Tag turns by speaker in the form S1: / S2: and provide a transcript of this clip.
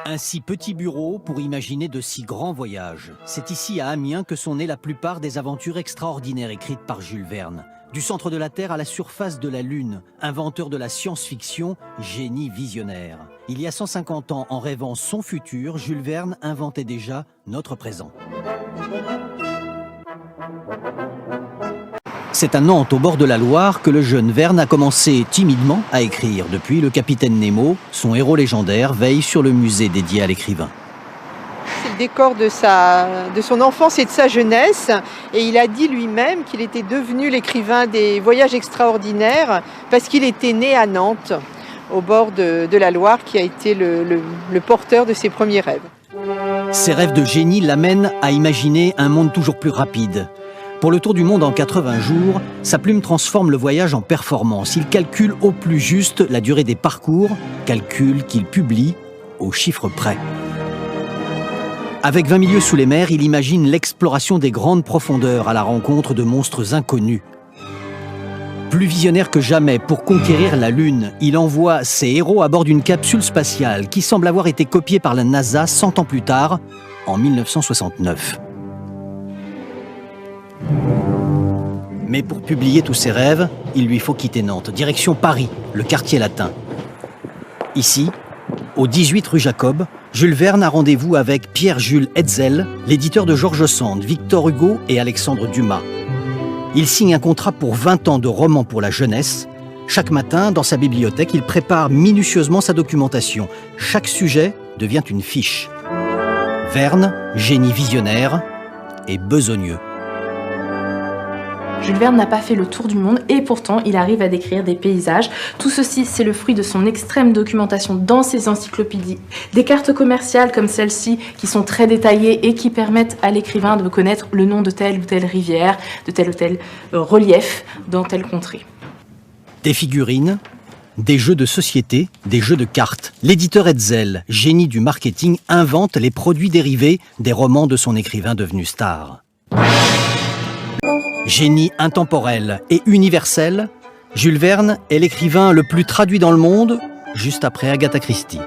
S1: Un si petit bureau pour imaginer de si grands voyages. C'est ici à Amiens que sont nées la plupart des aventures extraordinaires écrites par Jules Verne. Du centre de la Terre à la surface de la Lune, inventeur de la science-fiction, génie visionnaire. Il y a 150 ans, en rêvant son futur, Jules Verne inventait déjà notre présent. C'est à Nantes, au bord de la Loire, que le jeune Verne a commencé timidement à écrire. Depuis, le capitaine Nemo, son héros légendaire, veille sur le musée dédié à l'écrivain.
S2: C'est le décor de son enfance et de sa jeunesse. Et il a dit lui-même qu'il était devenu l'écrivain des voyages extraordinaires parce qu'il était né à Nantes, au bord de la Loire, qui a été le porteur de ses premiers rêves.
S1: Ses rêves de génie l'amènent à imaginer un monde toujours plus rapide. Pour le tour du monde en 80 jours, sa plume transforme le voyage en performance. Il calcule au plus juste la durée des parcours, calcul qu'il publie au chiffre près. Avec 20 milieux sous les mers, il imagine l'exploration des grandes profondeurs à la rencontre de monstres inconnus. Plus visionnaire que jamais, pour conquérir la Lune, il envoie ses héros à bord d'une capsule spatiale qui semble avoir été copiée par la NASA 100 ans plus tard, en 1969. Mais pour publier tous ses rêves, il lui faut quitter Nantes, direction Paris, le quartier latin. Ici, au 18 rue Jacob, Jules Verne a rendez-vous avec Pierre-Jules Hetzel, l'éditeur de George Sand, Victor Hugo et Alexandre Dumas. Il signe un contrat pour 20 ans de romans pour la jeunesse. Chaque matin, dans sa bibliothèque, il prépare minutieusement sa documentation. Chaque sujet devient une fiche. Verne, génie visionnaire et besogneux.
S3: Jules Verne n'a pas fait le tour du monde et pourtant il arrive à décrire des paysages. Tout ceci, c'est le fruit de son extrême documentation dans ses encyclopédies. Des cartes commerciales comme celle-ci qui sont très détaillées et qui permettent à l'écrivain de connaître le nom de telle ou telle rivière, de tel ou tel relief dans telle contrée.
S1: Des figurines, des jeux de société, des jeux de cartes. L'éditeur Hetzel, génie du marketing, invente les produits dérivés des romans de son écrivain devenu star. Génie intemporel et universel, Jules Verne est l'écrivain le plus traduit dans le monde, juste après Agatha Christie.